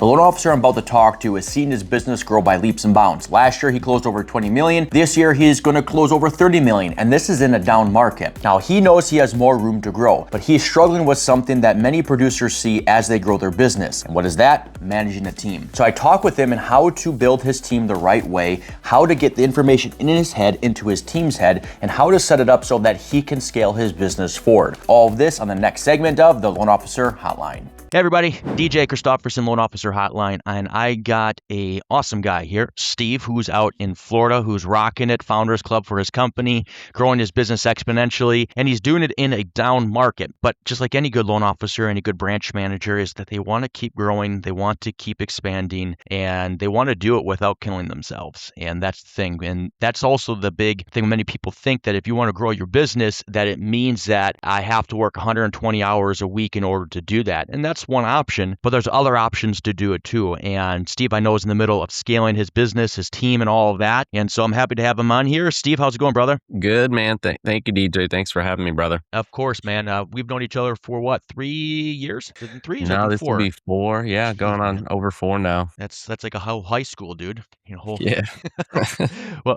The loan officer I'm about to talk to has seen his business grow by leaps and bounds. Last year, he closed over 20 million. This year, he's going to close over 30 million, and this is in a down market. Now, he knows he has more room to grow, but he's struggling with something that many producers see as they grow their business. And what is that? Managing a team. So I talk with him on how to build his team the right way, how to get the information in his head into his team's head, and how to set it up so that he can scale his business forward. All of this on the next segment of the Loan Officer Hotline. Hey everybody, DJ Christofferson, Loan Officer Hotline, and I got a awesome guy here, Steve, who's out in Florida, who's rocking it, Founders Club for his company, growing his business exponentially, and he's doing it in a down market. But just like any good loan officer, any good branch manager, is that they want to keep growing, they want to keep expanding, and they want to do it without killing themselves. And that's the thing. And that's also the big thing. Many people think that if you want to grow your business, that it means that I have to work 120 hours a week in order to do that. And that's one option, but there's other options to do it too. And Steve, I know, is in the middle of scaling his business, his team, and all of that. And so I'm happy to have him on here. Steve, how's it going, brother? Good, man. Thank you, DJ. Thanks for having me, brother. Of course, man. We've known each other for what, 3 years? Is it 3 years? No, Or this will 4? be 4. Yeah, going on over 4 now. That's like a whole high school, dude. Whole Yeah. well,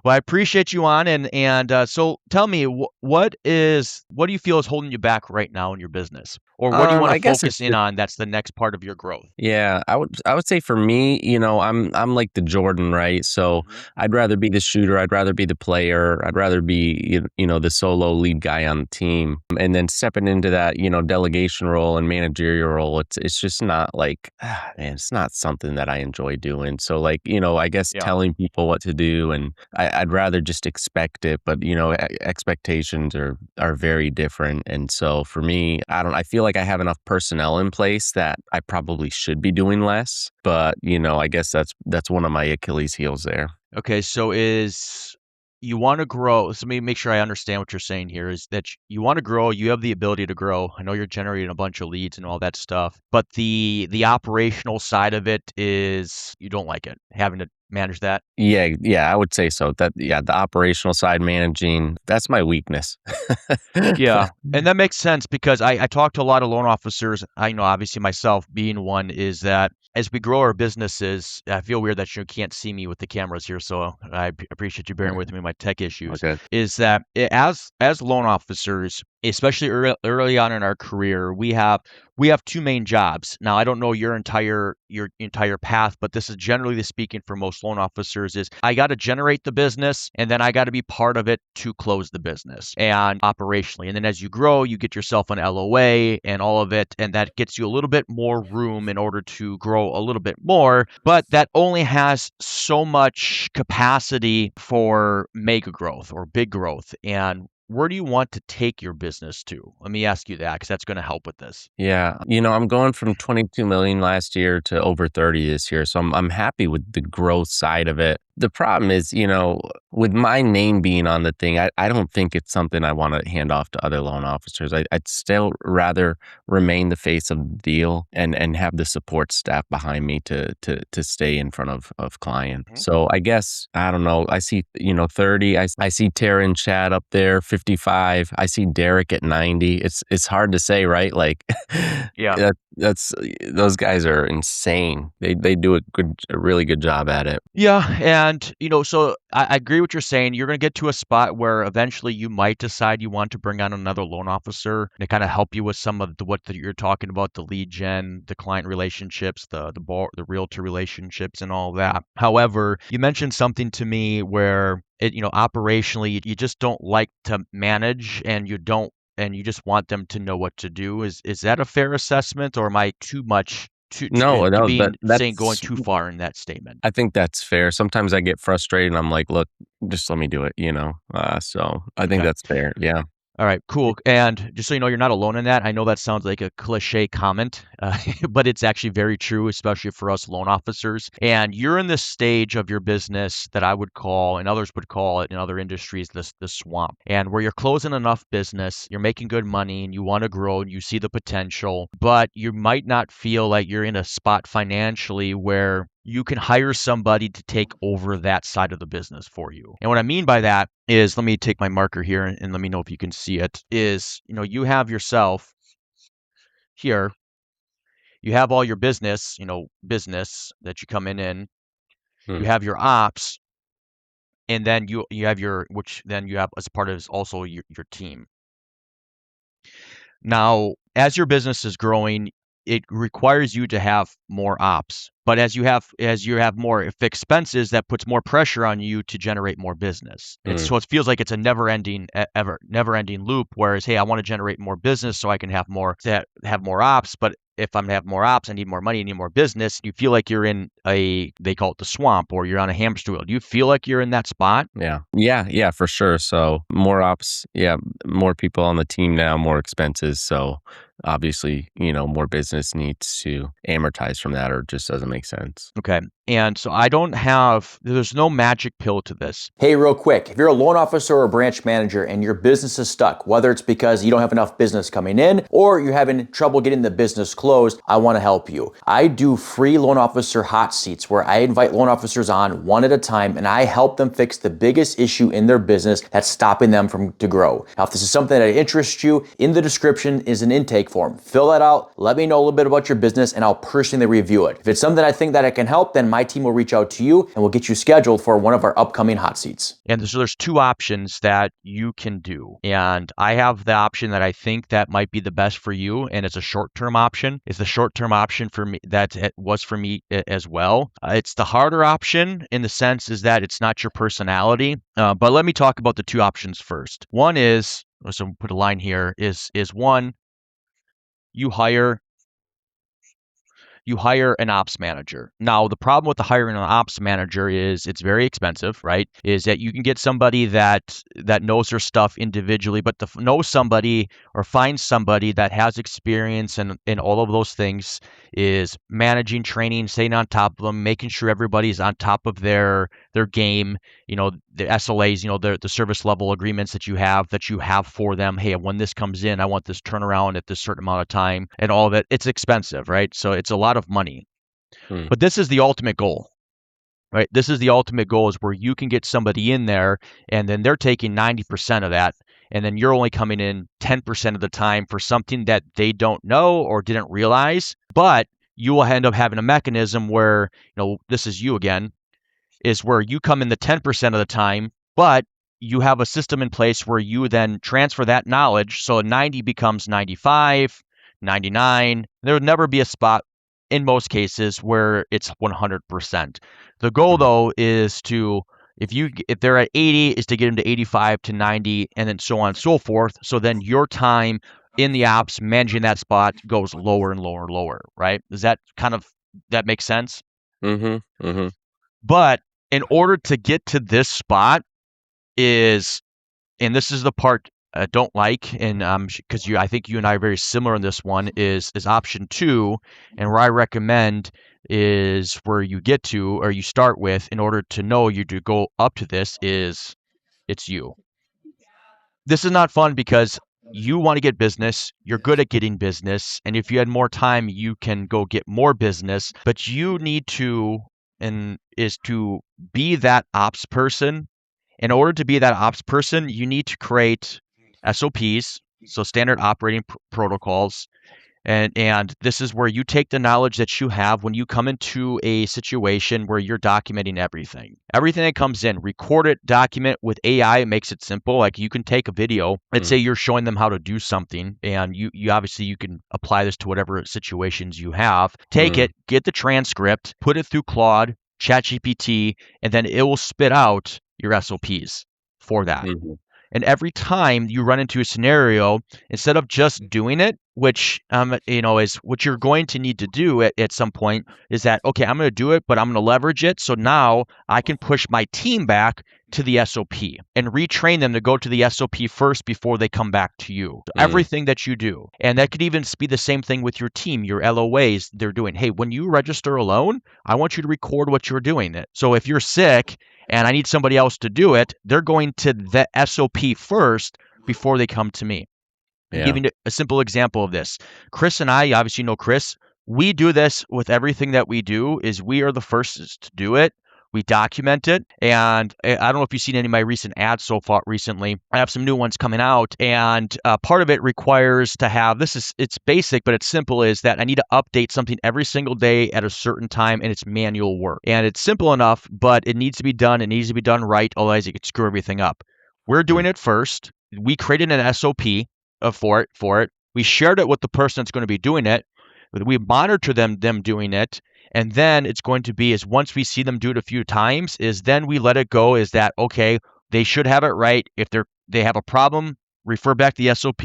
I appreciate you on, and so tell me, what do you feel is holding you back right now in your business, or what do you want I to guess focus in on? That's the next part of your growth. Yeah, I would say for me, I'm like the Jordan, right? So I'd rather be the shooter, I'd rather be the player, I'd rather be the solo lead guy on the team, and then stepping into that delegation role and managerial role. It's just not like, man, it's not something that I enjoy doing. So like I guess Yeah. telling people what to do, and I'd rather just expect it, but expectations are very different, and so for me, I feel like I have enough personnel in place that I probably should be doing less, but I guess that's one of my Achilles heels there. Okay, so you want to grow. So let me make sure I understand what you're saying here is that you want to grow, you have the ability to grow. I know you're generating a bunch of leads and all that stuff, but the operational side of it is you don't like it, having to manage that. Yeah, I would say so. The operational side, managing, that's my weakness. Yeah, and that makes sense because I talk to a lot of loan officers. I know, obviously, myself being one, is that as we grow our businesses, I feel weird that you can't see me with the cameras here, so I appreciate you bearing with me, my tech issues. Okay. Is that as loan officers, especially early on in our career, we have 2 main jobs. Now, I don't know your entire path, but this is generally speaking for most loan officers is I got to generate the business, and then I got to be part of it to close the business and operationally. And then as you grow, you get yourself an LOA and all of it, and that gets you a little bit more room in order to grow a little bit more, but that only has so much capacity for mega growth or big growth. And where do you want to take your business to? Let me ask you that, because that's going to help with this. Yeah, I'm going from 22 million last year to over 30 this year, so I'm happy with the growth side of it. The problem is, with my name being on the thing, I don't think it's something I want to hand off to other loan officers. I'd still rather remain the face of the deal and have the support staff behind me to stay in front of clients. Mhm. So I guess, I don't know, I see, 30, I see Tara and Chad up there, 55. I see Derek at 90. It's hard to say, right? Like, Yeah. that's those guys are insane. They do a really good job at it. Yeah, and so I agree what you're saying. You're going to get to a spot where eventually you might decide you want to bring on another loan officer to kind of help you with some of what you're talking about, the lead gen, the client relationships, the realtor relationships, and all that. However, you mentioned something to me where operationally you just don't like to manage, and you just want them to know what to do. Is that a fair assessment, or am I too much? No, no, Saying going that's too far in that statement? I think that's fair. Sometimes I get frustrated and I'm like, look, just let me do it. So I think Okay. that's fair. Yeah. All right, cool. And just so you know, you're not alone in that. I know that sounds like a cliche comment, but it's actually very true, especially for us loan officers. And you're in this stage of your business that I would call, and others would call it in other industries, the swamp. And where you're closing enough business, you're making good money, and you want to grow, and you see the potential, but you might not feel like you're in a spot financially where you can hire somebody to take over that side of the business for you. And what I mean by that is, let me take my marker here and let me know if you can see it, is, you have yourself here, you have all your business, business that you come in, you Mm. have your ops, and then you have which then you have as part of is also your team. Now, as your business is growing, it requires you to have more ops. But as you have more expenses, that puts more pressure on you to generate more business. Mm. So it feels like it's a never ending loop. Whereas, hey, I want to generate more business so I can have more ops. But if I'm gonna have more ops, I need more money, I need more business. You feel like you're in they call it the swamp, or you're on a hamster wheel. Do you feel like you're in that spot? Yeah. Yeah. Yeah, for sure. So more ops. Yeah. More people on the team now, more expenses. So obviously, more business needs to amortize from that or it just doesn't make sense. Okay. And so there's no magic pill to this. Hey, real quick, if you're a loan officer or a branch manager and your business is stuck, whether it's because you don't have enough business coming in or you're having trouble getting the business closed, I want to help you. I do free loan officer hot seats where I invite loan officers on one at a time and I help them fix the biggest issue in their business that's stopping them from to grow. Now, if this is something that interests you, in the description is an intake form. Fill that out, let me know a little bit about your business and I'll personally review it. If it's something I think that I can help, then my team will reach out to you and we'll get you scheduled for one of our upcoming hot seats. And so there's two options that you can do. And I have the option that I think that might be the best for you, and it's a short-term option. It's the short-term option for me that it was for me as well. It's the harder option in the sense is that it's not your personality. But let me talk about the two options first. One is, so put a line here, is one, you hire an ops manager. Now, the problem with the hiring an ops manager is it's very expensive, right? Is that you can get somebody that knows their stuff individually, but to know somebody or find somebody that has experience in all of those things is managing, training, staying on top of them, making sure everybody's on top of their game, the SLAs, the service level agreements that you have for them. Hey, when this comes in, I want this turnaround at this certain amount of time and all of it. It's expensive, right? So it's a lot of money. Mm. But this is the ultimate goal, right? This is the ultimate goal is where you can get somebody in there and then they're taking 90% of that. And then you're only coming in 10% of the time for something that they don't know or didn't realize. But you will end up having a mechanism where, this is you again, is where you come in the 10% of the time, but you have a system in place where you then transfer that knowledge. So 90 becomes 95, 99. There would never be a spot in most cases where it's 100%. The goal Mm. though is to, if they're at 80, is to get them to 85 to 90 and then so on and so forth. So then your time in the ops managing that spot goes lower and lower and lower, right? Does that make sense? Mhm. Mhm. But in order to get to this spot and this is the part I don't like, and because I think you and I are very similar in this one, is option 2, and where I recommend is where you get to or you start with in order to know you to go up to this is it's you. This is not fun because you want to get business, you're good at getting business, and if you had more time, you can go get more business, but you need to be that ops person. In order to be that ops person, you need to create SOPs, so standard operating protocols, and this is where you take the knowledge that you have when you come into a situation where you're documenting everything. Everything that comes in, record it, document with AI. It makes it simple. Like you can take a video. Let's say Mm. you're showing them how to do something, and you obviously you can apply this to whatever situations you have. Take Mm. it, get the transcript, put it through Claude, ChatGPT, and then it will spit out your SOPs for that. Mhm. And every time you run into a scenario, instead of just doing it, which is what you're going to need to do at some point, is that okay, I'm going to do it, but I'm going to leverage it. So now I can push my team back to the SOP and retrain them to go to the SOP first before they come back to you. So Mm. everything that you do. And that could even be the same thing with your team, your LOAs, they're doing. Hey, when you register a loan, I want you to record what you're doing. So if you're sick and I need somebody else to do it, they're going to the SOP first before they come to me. Yeah. Giving a simple example of this. Chris and I, obviously you know Chris, we do this with everything that we do is we are the first to do it. We document it. And I don't know if you've seen any of my recent ads so far recently. I have some new ones coming out. And part of it requires to have, it's basic, but it's simple, is that I need to update something every single day at a certain time, and it's manual work. And it's simple enough, but it needs to be done. It needs to be done right. Otherwise, it could screw everything up. We're doing it first. We created an SOP for it. We shared it with the person that's going to be doing it. We monitor them doing it. And then it's going to be, is once we see them do it a few times, is then we let it go, is that, okay, they should have it right. If they have a problem, refer back to the SOP.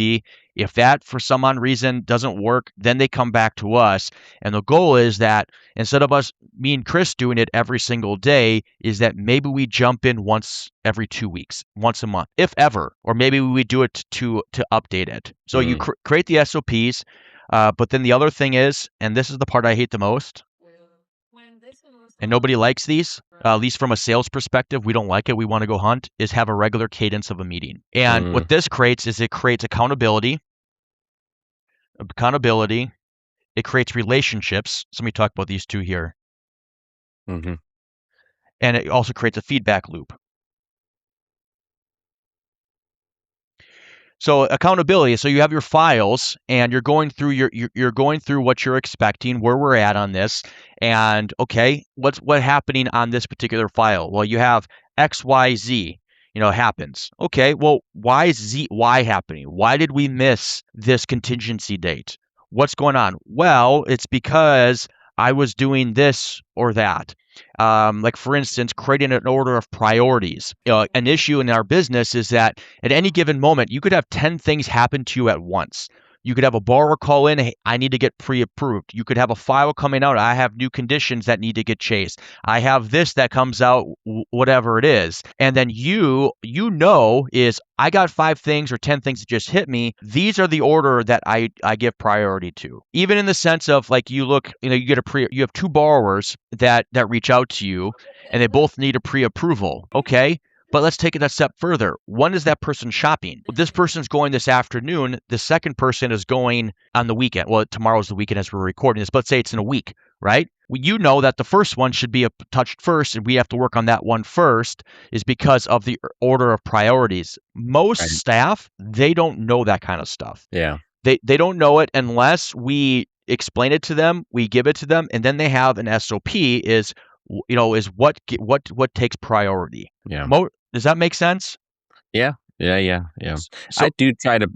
If that for some odd reason doesn't work, then they come back to us. And the goal is that instead of me and Chris doing it every single day, is that maybe we jump in once every 2 weeks, once a month, if ever, or maybe we do it to update it. So you create the SOPs, but then the other thing is, and this is the part I hate the most, and nobody likes these, at least from a sales perspective, we don't like it. We want to go hunt, is have a regular cadence of a meeting. And what this creates is it creates accountability. It creates relationships. So let me talk about these two here. And it also creates a feedback loop. So accountability. So you have your files, and you're going through you're going through what you're expecting, where we're at on this, and okay, what's happening on this particular file? Well, you have X, Y, Z. Happens. Okay, well, why is Y happening? Why did we miss this contingency date? What's going on? Well, it's because I was doing this or that. Like for instance, creating an order of priorities. An issue in our business is that at any given moment, you could have 10 things happen to you at once. You could have a borrower call in, hey, I need to get pre-approved. You could have a file coming out, I have new conditions that need to get chased. I have this that comes out, whatever it is. And then is I got 5 things or 10 things that just hit me. These are the order that I give priority to. Even in the sense of like you have 2 borrowers that reach out to you, and they both need a pre-approval. Okay. But let's take it a step further. When is that person shopping? Well, this person's going this afternoon. The second person is going on the weekend. Well, tomorrow's the weekend as we're recording this, but let's say it's in a week, right? Well, you know that the first one should be touched first, and we have to work on that one first, is because of the order of priorities. Most staff, they don't know that kind of stuff. Yeah. They don't know it unless we explain it to them, we give it to them, and then they have an SOP is what takes priority. Yeah. Does that make sense? Yeah. So, I do try to,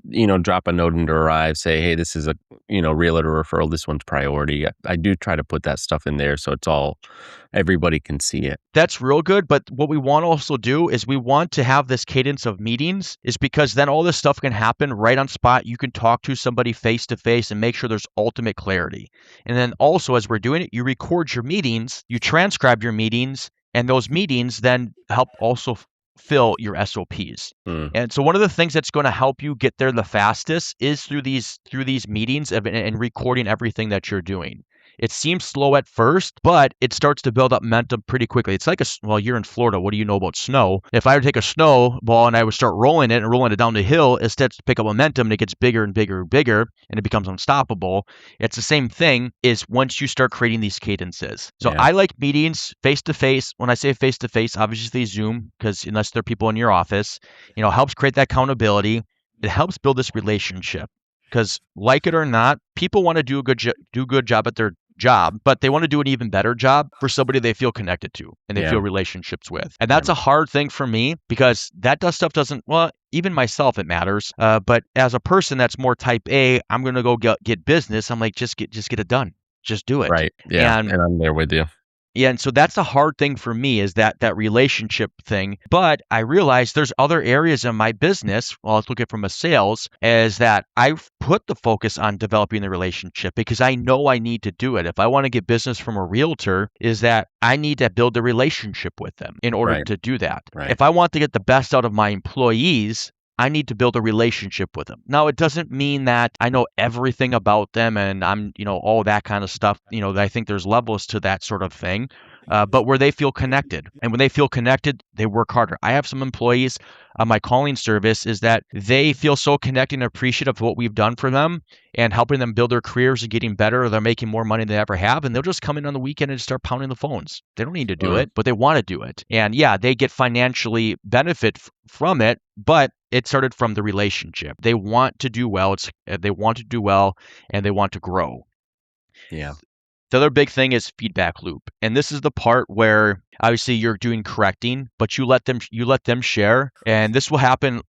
drop a note into Arrive, say, hey, this is a, realtor referral. This one's priority. I do try to put that stuff in there so everybody can see it. That's real good. But what we want to also do is we want to have this cadence of meetings, is because then all this stuff can happen right on spot. You can talk to somebody face to face and make sure there's ultimate clarity. And then also, as we're doing it, you record your meetings, you transcribe your meetings, and those meetings then help also fill your SOPs. And so one of the things that's going to help you get there the fastest is through these meetings and recording everything that you're doing. It seems slow at first, but it starts to build up momentum pretty quickly. It's like you're in Florida. What do you know about snow? If I would take a snowball and I would start rolling it down the hill, it starts to pick up momentum, and it gets bigger and bigger and bigger, and it becomes unstoppable. It's the same thing is once you start creating these cadences. So I like meetings face to face. When I say face to face, obviously Zoom, because unless they're people in your office, helps create that accountability. It helps build this relationship. Because like it or not, people want to do a good job at their job, but they want to do an even better job for somebody they feel connected to and they feel relationships with. And that's a hard thing for me, because that stuff doesn't, well, even myself, it matters. But as a person that's more type A, I'm going to go get business. I'm like, just get it done. Just do it. Right. Yeah. And I'm there with you. Yeah, and so that's the hard thing for me, is that relationship thing. But I realize there's other areas in my business, well, let's look at it from a sales, is that I've put the focus on developing the relationship because I know I need to do it. If I want to get business from a realtor, is that I need to build a relationship with them in order to do that. Right. If I want to get the best out of my employees, I need to build a relationship with them. Now, it doesn't mean that I know everything about them and I'm, all that kind of stuff. I think there's levels to that sort of thing. but where they feel connected. And when they feel connected, they work harder. I have some employees on my calling service is that they feel so connected and appreciative of what we've done for them and helping them build their careers and getting better, or they're making more money than they ever have. And they'll just come in on the weekend and start pounding the phones. They don't need to do it, but they want to do it. And yeah, they get financially benefit from it, but it started from the relationship. They want to do well. They want to do well and they want to grow. Yeah. The other big thing is feedback loop. And this is the part where obviously you're doing correcting, but you let them share. And this will happen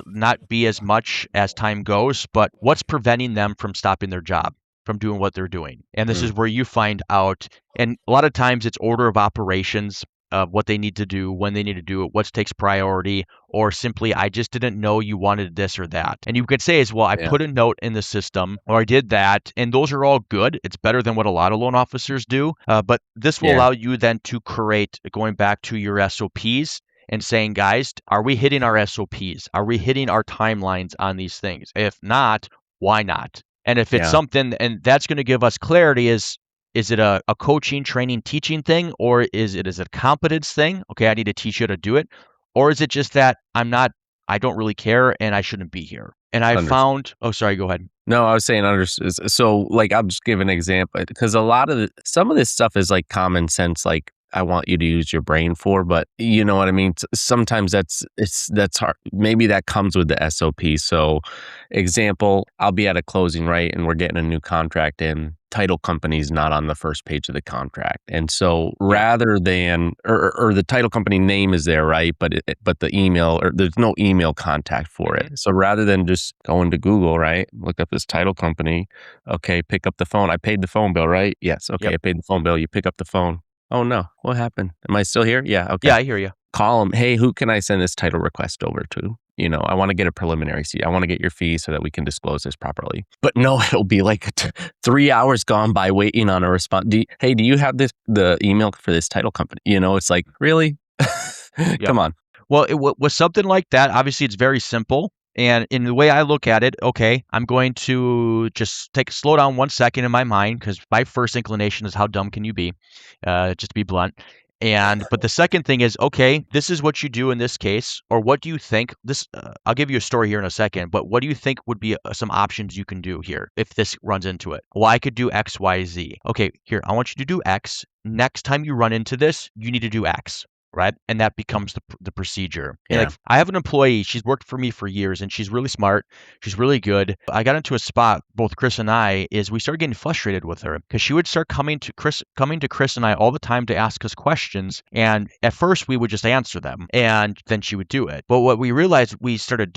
not be as much as time goes, but what's preventing them from stopping their job, from doing what they're doing? And this is where you find out. And a lot of times it's order of operations of what they need to do, when they need to do it, what takes priority, or simply, I just didn't know you wanted this or that. And you could say as well, I put a note in the system, or I did that, and those are all good. It's better than what a lot of loan officers do. But this will allow you then to create, going back to your SOPs, and saying, guys, are we hitting our SOPs? Are we hitting our timelines on these things? If not, why not? And if it's something, and that's going to give us clarity, is it a coaching, training, teaching thing, or is it a competence thing? Okay, I need to teach you how to do it. Or is it just that I don't really care and I shouldn't be here? And I found, oh, sorry, go ahead. No, I was saying, so like, I'll just give an example, because some of this stuff is like common sense, like I want you to use your brain for, but you know what I mean? Sometimes that's hard. Maybe that comes with the SOP. So example, I'll be at a closing, right? And we're getting a new contract in. Title company's not on the first page of the contract. And so rather than, or the title company name is there, right? But the email, or there's no email contact for it. So rather than just going to Google, right? Look up this title company. Okay, pick up the phone. I paid the phone bill, right? Yes. Okay, I paid the phone bill. You pick up the phone. Oh no, what happened? Am I still here? Yeah. Okay. Yeah, I hear you. Call them. Hey, who can I send this title request over to? I want to get a preliminary seat. I want to get your fees so that we can disclose this properly. But no, it'll be like 3 hours gone by waiting on a response. Do you have the email for this title company? It's like, really? Come on. Well, with something like that, obviously it's very simple. And in the way I look at it, okay, I'm going to just slow down 1 second in my mind, because my first inclination is how dumb can you be, just to be blunt. But the second thing is, okay, this is what you do in this case, or what do you think this, I'll give you a story here in a second, but what do you think would be some options you can do here if this runs into it? Well, I could do X, Y, Z. Okay, here, I want you to do X. Next time you run into this, you need to do X. Right. And that becomes the procedure. And like, I have an employee, she's worked for me for years and she's really smart. She's really good. I got into a spot, both Chris and I, is we started getting frustrated with her because she would start coming to Chris and I all the time to ask us questions. And at first we would just answer them and then she would do it. But what we realized we started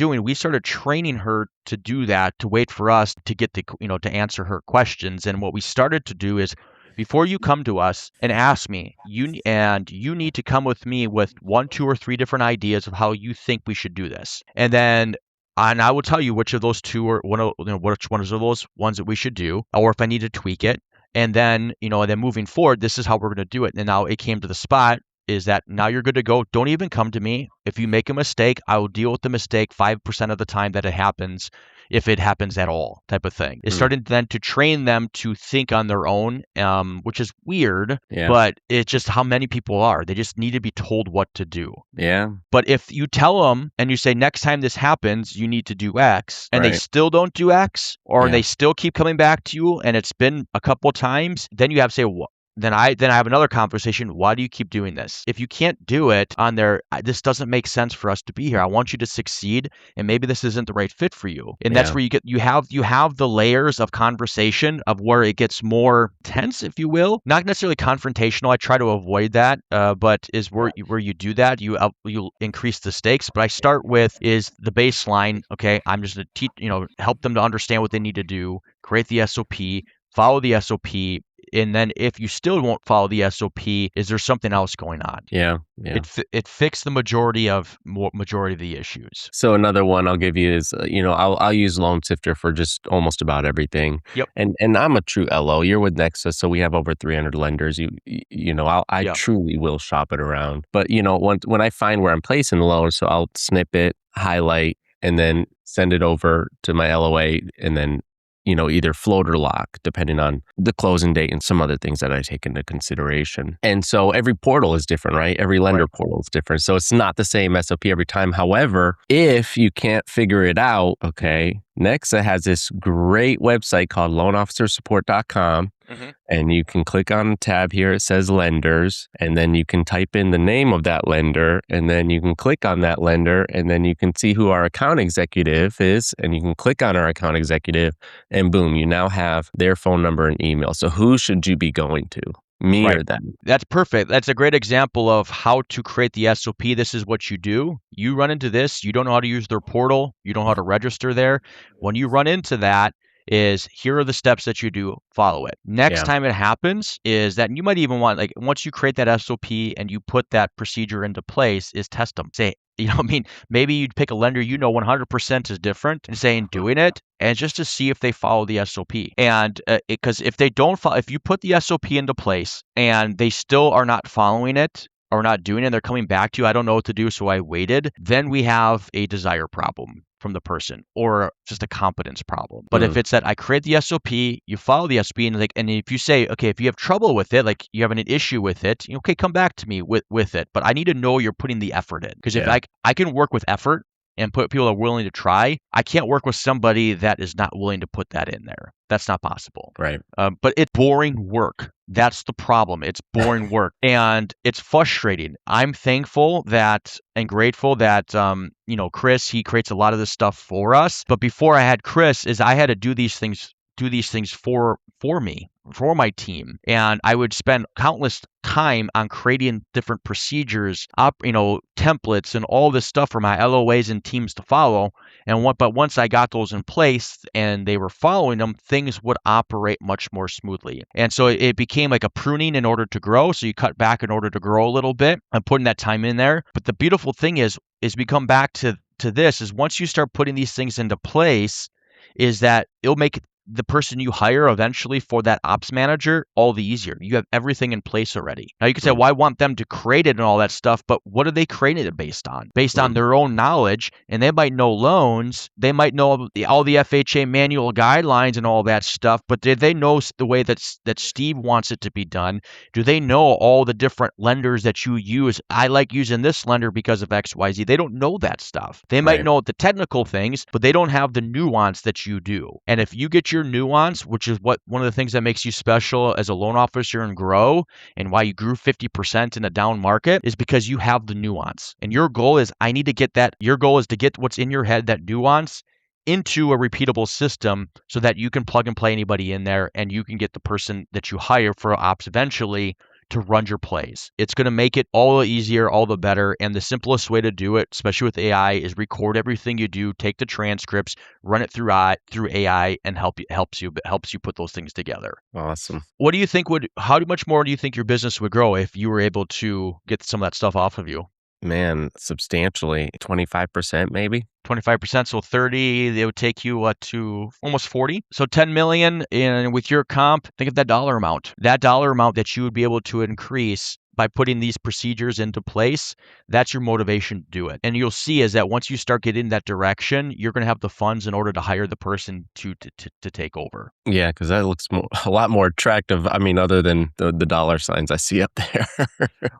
training her to do that, to wait for us to get to answer her questions. And what we started to do is, before you come to us and ask me, you need to come with me with 1, 2, or 3 different ideas of how you think we should do this. And I will tell you which of those two, or which ones are those ones that we should do, or if I need to tweak it. And then, then moving forward, this is how we're going to do it. And now it came to the spot is that now you're good to go. Don't even come to me. If you make a mistake, I will deal with the mistake 5% of the time that it happens, if it happens at all, type of thing. It's starting then to train them to think on their own, which is weird, but it's just how many people are. They just need to be told what to do. Yeah. But if you tell them and you say, next time this happens, you need to do X, and they still don't do X, or they still keep coming back to you, and it's been a couple times, then you have to say, well, then I have another conversation. Why do you keep doing this? If you can't do it on this doesn't make sense for us to be here. I want you to succeed, and maybe this isn't the right fit for you. And that's where you have the layers of conversation of where it gets more tense, if you will. Not necessarily confrontational. I try to avoid that, but is where you do that, you increase the stakes. But I start with is the baseline. Okay, I'm just going to teach, help them to understand what they need to do, create the SOP, follow the SOP. And then if you still won't follow the SOP, is there something else going on? Yeah. It fixed the majority of the issues. So another one I'll give you is, I'll use Loan Sifter for just almost about everything. Yep. And I'm a true LO. You're with Nexus, so we have over 300 lenders. I truly will shop it around. But when I find where I'm placing the loan, so I'll snip it, highlight, and then send it over to my LOA, and then either float or lock, depending on the closing date and some other things that I take into consideration. And so every portal is different, right? Every lender portal is different. So it's not the same SOP every time. However, if you can't figure it out, okay, Nexa has this great website called loanofficersupport.com. And you can click on the tab here. It says lenders, and then you can type in the name of that lender, and then you can click on that lender, and then you can see who our account executive is, and you can click on our account executive, and boom, you now have their phone number and email. So who should you be going to? Me or them? That's perfect. That's a great example of how to create the SOP. This is what you do. You run into this. You don't know how to use their portal. You don't know how to register there. When you run into that, is here are the steps that you do, follow it. Next time it happens is that you might even want, like, once you create that SOP and you put that procedure into place, is test them. Say, maybe you'd pick a lender 100% is different and saying doing it, and just to see if they follow the SOP. And because if they don't follow, if you put the SOP into place and they still are not following it, or not doing it, they're coming back to you, I don't know what to do, so I waited, then we have a desire problem from the person, or just a competence problem. But if it's that I create the SOP, you follow the SOP, and if you say, okay, if you have trouble with it, like you have an issue with it, okay, come back to me with it. But I need to know you're putting the effort in, because if I can work with effort and put people that are willing to try, I can't work with somebody that is not willing to put that in there. That's not possible. Right. But it's boring work. That's the problem. It's boring work, and it's frustrating. I'm thankful that and grateful that Chris, he creates a lot of this stuff for us. But before I had Chris, I had to do these things for me, for my team, and I would spend countless time on creating different procedures, templates, and all this stuff for my LOAs and teams to follow. But once I got those in place and they were following them, things would operate much more smoothly. And so it became like a pruning in order to grow. So you cut back in order to grow a little bit and putting that time in there. But the beautiful thing is we come back to this, is once you start putting these things into place, is that it'll make the person you hire eventually for that ops manager all the easier. You have everything in place already. Now you can say, well, I want them to create it and all that stuff, but what are they creating it based on? Based on their own knowledge, and they might know loans, they might know all the FHA manual guidelines and all that stuff, but did they know the way that Steve wants it to be done? Do they know all the different lenders that you use? I like using this lender because of XYZ. They don't know that stuff. They might know the technical things, but they don't have the nuance that you do. And if you get your nuance, which is one of the things that makes you special as a loan officer and grow, and why you grew 50% in a down market, is because you have the nuance. And your goal is to get what's in your head, that nuance, into a repeatable system, so that you can plug and play anybody in there, and you can get the person that you hire for ops eventually to run your plays. It's going to make it all the easier, all the better. And the simplest way to do it, especially with AI, is record everything you do, take the transcripts, run it through AI, and helps you put those things together. Awesome. What do you think how much more do you think your business would grow if you were able to get some of that stuff off of you? Man, substantially. 25% maybe? 25%, so 30, they would take you to almost 40. So 10 million, and with your comp, think of that dollar amount. That dollar amount that you would be able to increase by putting these procedures into place, that's your motivation to do it. And you'll see is that once you start getting that direction, you're going to have the funds in order to hire the person to take over. Yeah, because that looks a lot more attractive. I mean, other than the dollar signs I see up there.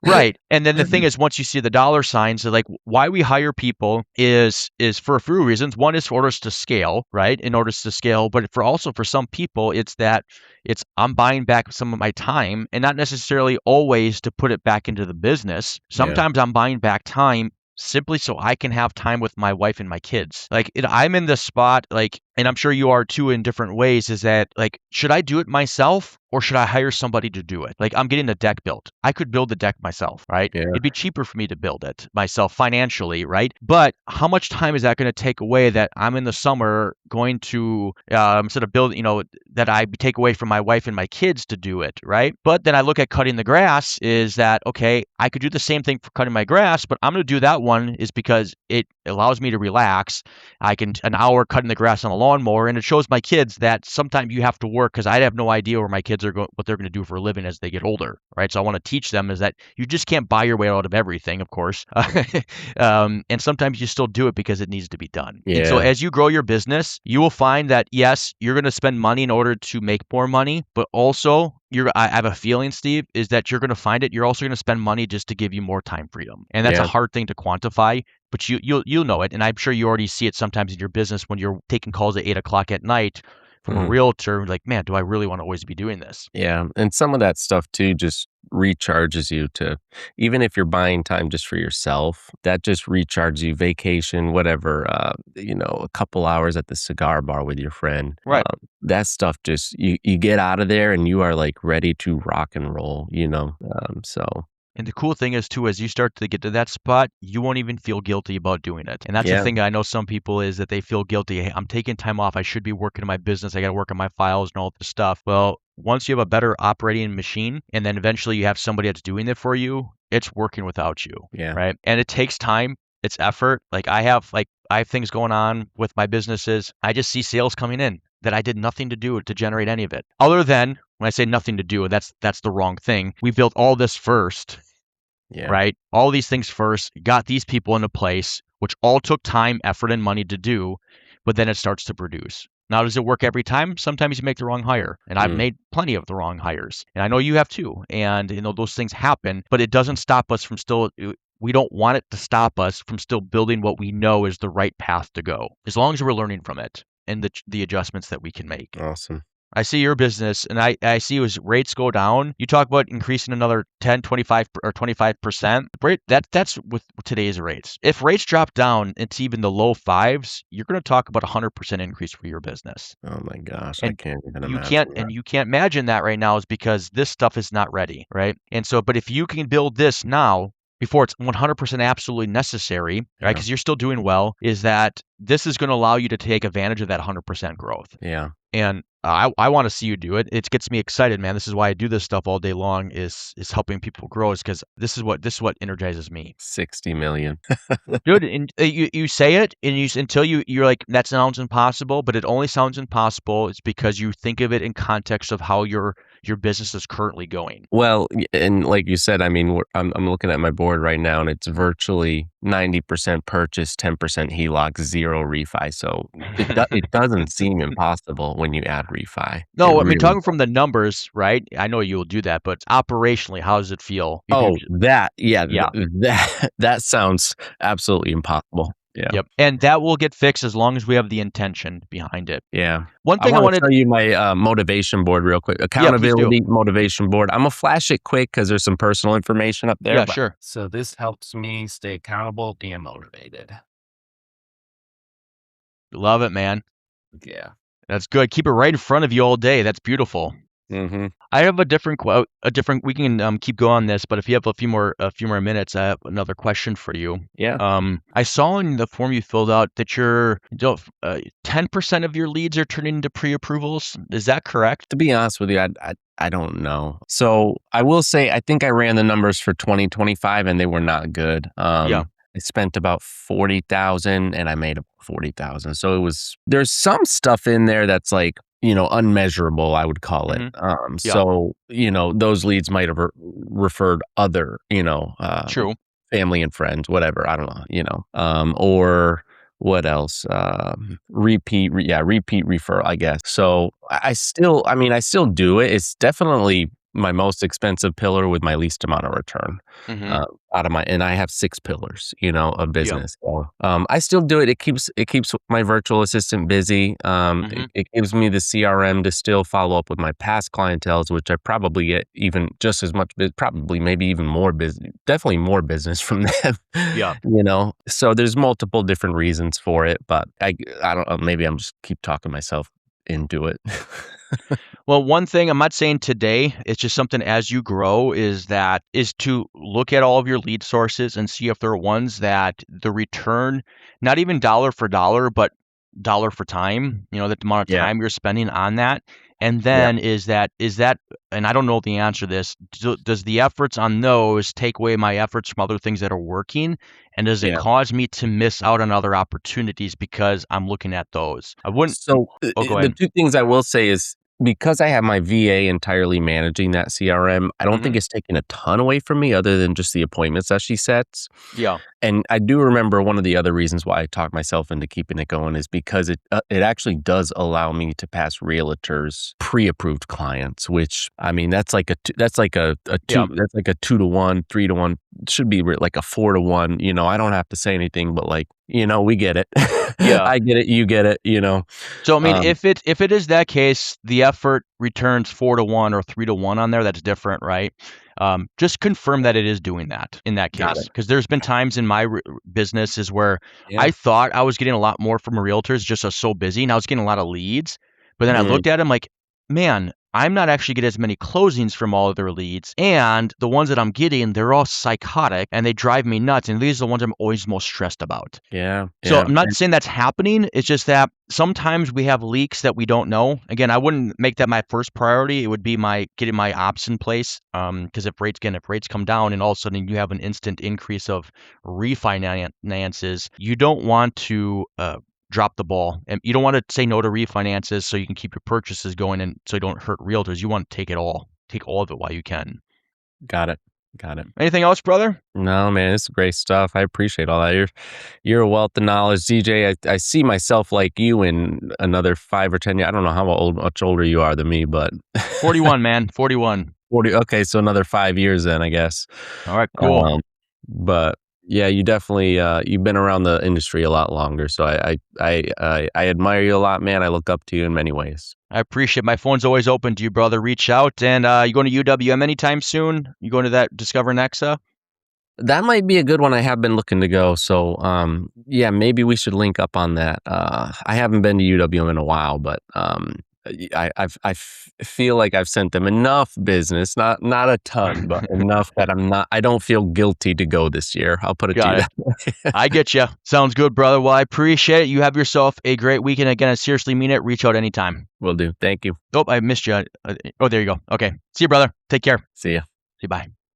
Right. And then the thing is, once you see the dollar signs, like why we hire people is for a few reasons. One is for us to scale, right? In order to scale, but for some people, it's I'm buying back some of my time, and not necessarily always to put it back into the business. Sometimes I'm buying back time simply so I can have time with my wife and my kids. I'm in the spot, and I'm sure you are too in different ways, is that should I do it myself or should I hire somebody to do it? I'm getting a deck built. I could build the deck myself, right? Yeah. It'd be cheaper for me to build it myself financially, right? But how much time is that going to take away that I'm in the summer going to, instead of build, that I take away from my wife and my kids to do it, right? But then I look at cutting the grass, is that, okay, I could do the same thing for cutting my grass, but I'm going to do that one is because it allows me to relax. I can an hour cutting the grass on a lawnmower, and it shows my kids that sometimes you have to work, because I have no idea where my kids what they're going to do for a living as they get older, right? So I want to teach them is that you just can't buy your way out of everything, of course. And sometimes you still do it because it needs to be done. And so Yeah. as you grow your business, you will find that yes, you're going to spend money in order to make more money, but also I have a feeling, Steve, is that you're going to find it. You're also going to spend money just to give you more time freedom. And that's a Yeah. hard thing to quantify, but you'll know it. And I'm sure you already see it sometimes in your business when you're taking calls at 8 o'clock at night from a Mhm. realtor, like, man, do I really want to always be doing this? Yeah. And some of that stuff too just recharges you to, even if you're buying time just for yourself, that just recharges you. Vacation, whatever, a couple hours at the cigar bar with your friend. Right. That stuff just, you get out of there and you are like ready to rock and roll, so. And the cool thing is too, as you start to get to that spot, you won't even feel guilty about doing it. And that's the Yeah. thing I know some people is that they feel guilty. Hey, I'm taking time off. I should be working in my business. I got to work on my files and all this stuff. Well, once you have a better operating machine and then eventually you have somebody that's doing it for you, it's working without you. Yeah. Right. And it takes time. It's effort. I have things going on with my businesses. I just see sales coming in that I did nothing to do to generate any of it. Other than when I say nothing to do, that's the wrong thing. We built all this first. Yeah. Right? All these things first, got these people into place, which all took time, effort, and money to do, but then it starts to produce. Now, does it work every time? Sometimes you make the wrong hire, and I've made plenty of the wrong hires, and I know you have too. And those things happen, but it doesn't stop us from still. We don't want it to stop us from still building what we know is the right path to go, as long as we're learning from it and the adjustments that we can make. Awesome. I see your business and I see as rates go down, you talk about increasing another 10, 25 or 25%. That's with today's rates. If rates drop down into even the low fives, you're going to talk about 100% increase for your business. Oh my gosh, I And can't even imagine that. you can't imagine that right now is because this stuff is not ready, right? And so, but if you can build this now before it's 100% absolutely necessary, right? Yeah. Because you're still doing well, is that this is going to allow you to take advantage of that 100% growth. Yeah. And I want to see you do it. It gets me excited, man. This is why I do this stuff all day long. Is helping people grow. Is because this is what energizes me. 60 million. Dude, and you say it, and until you're like that sounds impossible, but it only sounds impossible. It's because you think of it in context of how your business is currently going. Well, and like you said, I mean, I'm looking at my board right now, and it's virtually 90% purchase, 10% HELOC, 0 refi. So it doesn't seem impossible when you add refi. No, It I mean, really talking doesn't. from the numbers, right? I know you'll do that, but operationally, how does it feel? Oh, that, yeah, Yeah. that sounds absolutely impossible. Yeah. Yep. And that will get fixed as long as we have the intention behind it. Yeah. One I thing I want to wanted, tell you my motivation board real quick. do. Accountability motivation board. I'm gonna flash it quick because there's some personal information up there. Yeah, but- sure. So this helps me stay accountable and motivated. Love it, man. Yeah. That's good. Keep it right in front of you all day. That's beautiful. Mm-hmm. I have a different quote. We can keep going on this, but if you have a few more minutes, I have another question for you. Yeah. I saw in the form you filled out that 10% of your leads are turning into pre-approvals. Is that correct? To be honest with you, I don't know. So I will say I think I ran the numbers for 2025 and they were not good. Yeah. I spent about 40,000 and I made about 40,000. So there's some stuff in there that's like, unmeasurable, I would call it. Yeah. So, those leads might have referred other, True. family and friends, whatever. I don't know, or what else? Repeat referral, I guess. So I still do it. It's definitely my most expensive pillar with my least amount of return and I have 6 pillars, of business. So, I still do it. It keeps my virtual assistant busy. It gives me the CRM to still follow up with my past clientels, which I probably get even just as much, probably maybe even more business, definitely more business from them. Yeah. So there's multiple different reasons for it, but I don't know, maybe I'm just keep talking myself into it. Well, one thing I'm not saying today, it's just something as you grow is to look at all of your lead sources and see if there are ones that the return, not even dollar for dollar, but dollar for time, the amount of Yeah. time you're spending on that. And then is that, and I don't know the answer to this, does the efforts on those take away my efforts from other things that are working? And does it Yeah. cause me to miss out on other opportunities because I'm looking at those? I wouldn't. So Oh, go the ahead. 2 things I will say is because I have my VA entirely managing that CRM, I don't think it's taking a ton away from me other than just the appointments that she sets. Yeah. And I do remember one of the other reasons why I talked myself into keeping it going is because it actually does allow me to pass realtors pre-approved clients, which I mean that's like a two, that's like a two that's like a 2-to-1, 3-to-1, should be like a 4-to-1. You know, I don't have to say anything, but like, you know, we get it. Yeah. I get it, you get it. You know. So I mean, if it is that case, the effort returns 4-to-1 or 3-to-1 on there. That's different, right? Just confirm that it is doing that in that Got case, it. because there's been times in my businesses where Yeah. I thought I was getting a lot more from realtors, just I was so busy, and I was getting a lot of leads. But then I looked at them like, man, I'm not actually getting as many closings from all of their leads, and the ones that I'm getting, they're all psychotic and they drive me nuts. And these are the ones I'm always most stressed about. Yeah. So Yeah. I'm not saying that's happening. It's just that sometimes we have leaks that we don't know. Again, I wouldn't make that my first priority. It would be my getting my ops in place. Because if rates come down and all of a sudden you have an instant increase of refinances, you don't want to drop the ball, and you don't want to say no to refinances so you can keep your purchases going and so you don't hurt realtors. You want to take all of it while you can. Got it. Got it. Anything else, brother? No, man, it's great stuff. I appreciate all that. You're a wealth of knowledge, DJ. I see myself like you in another 5 or 10 years. I don't know much older you are than me, but 41, man. 41. 40. Okay, so another 5 years then, I guess. All right, cool. But yeah, you definitely you've been around the industry a lot longer. So I admire you a lot, man. I look up to you in many ways. I appreciate it. My phone's always open to you, brother. Reach out. And you going to UWM anytime soon? You going to that Discover Nexa? That might be a good one. I have been looking to go. So yeah, maybe we should link up on that. I haven't been to UWM in a while, but I feel like I've sent them enough business, not a ton, but enough that I don't feel guilty to go this year. I'll put it to you that way. I get you. Sounds good, brother. Well, I appreciate it. You have yourself a great weekend. Again, I seriously mean it. Reach out anytime. Will do. Thank you. Oh, I missed you. Oh, there you go. Okay. See you, brother. Take care. See ya. See you. Bye.